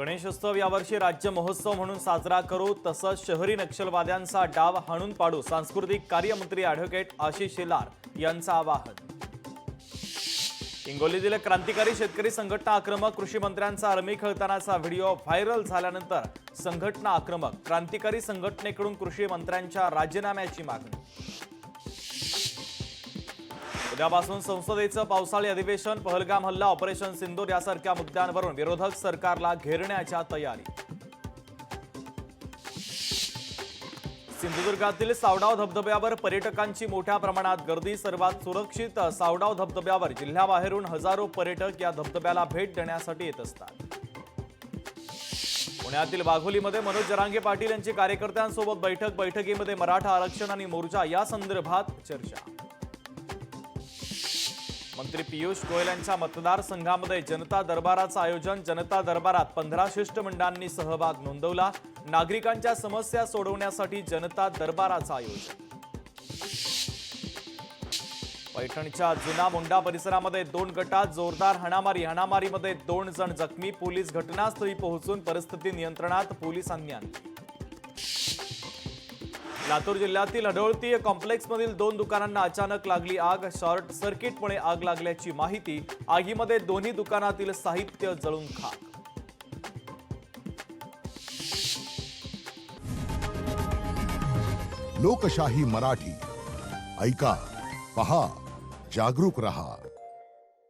गणेशोत्सव यावर्षी राज्य महोत्सव म्हणून साजरा करू, तसंच शहरी नक्षलवाद्यांचा डाव हाणून पाडू, सांस्कृतिक कार्यमंत्री ॲडव्होकेट आशिष शेलार यांचं आवाहन. हिंगोलीतील क्रांतिकारी शेतकरी संघटना आक्रमक, कृषी मंत्र्यांचा आर्मी खेळतानाचा व्हिडिओ व्हायरल झाल्यानंतर संघटना आक्रमक, क्रांतिकारी संघटनेकडून कृषी मंत्र्यांच्या राजीनाम्याची मागणी. उद्यापासून संसदेचं पावसाळी अधिवेशन, पहलगाम हल्ला, ऑपरेशन सिंदूर यासारख्या मुद्द्यांवरून विरोधक सरकारला घेरण्याच्या तयारी. सिंधुदुर्गातील सावडाव धबधब्यावर पर्यटकांची मोठ्या प्रमाणात गर्दी. सर्वात सुरक्षित सावडाव धबधब्यावर जिल्ह्याबाहेरून हजारो पर्यटक या धबधब्याला भेट देण्यासाठी येत असतात. पुण्यातील वाघोलीमध्ये मनोज जरांगे पाटील यांची कार्यकर्त्यांसोबत बैठक. बैठकीमध्ये मराठा आरक्षण आणि मोर्चा या संदर्भात चर्चा. मंत्री पियुष गोयल यांच्या मतदारसंघामध्ये जनता दरबाराचं आयोजन. जनता दरबारात 15 शिष्टमंडळांनी सहभाग नोंदवला. नागरिकांच्या समस्या सोडवण्यासाठी जनता दरबाराचं आयोजन. पैठणच्या जुना मोंढा परिसरामध्ये 2 गटात जोरदार हाणामारी. हाणामारीमध्ये 2 जण जखमी. पोलीस घटनास्थळी पोहोचून परिस्थिती नियंत्रणात पोलिसांनी आणली. लातूर जिल्ह्यातील हडोळती कॉम्प्लेक्समधील 2 दुकानांना अचानक लागली आग. शॉर्ट सर्किटमुळे आग लागल्याची माहिती. आगीमध्ये दोन्ही दुकानातील साहित्य जळून खाक. लोकशाही मराठी ऐका, पहा, जागरूक रहा.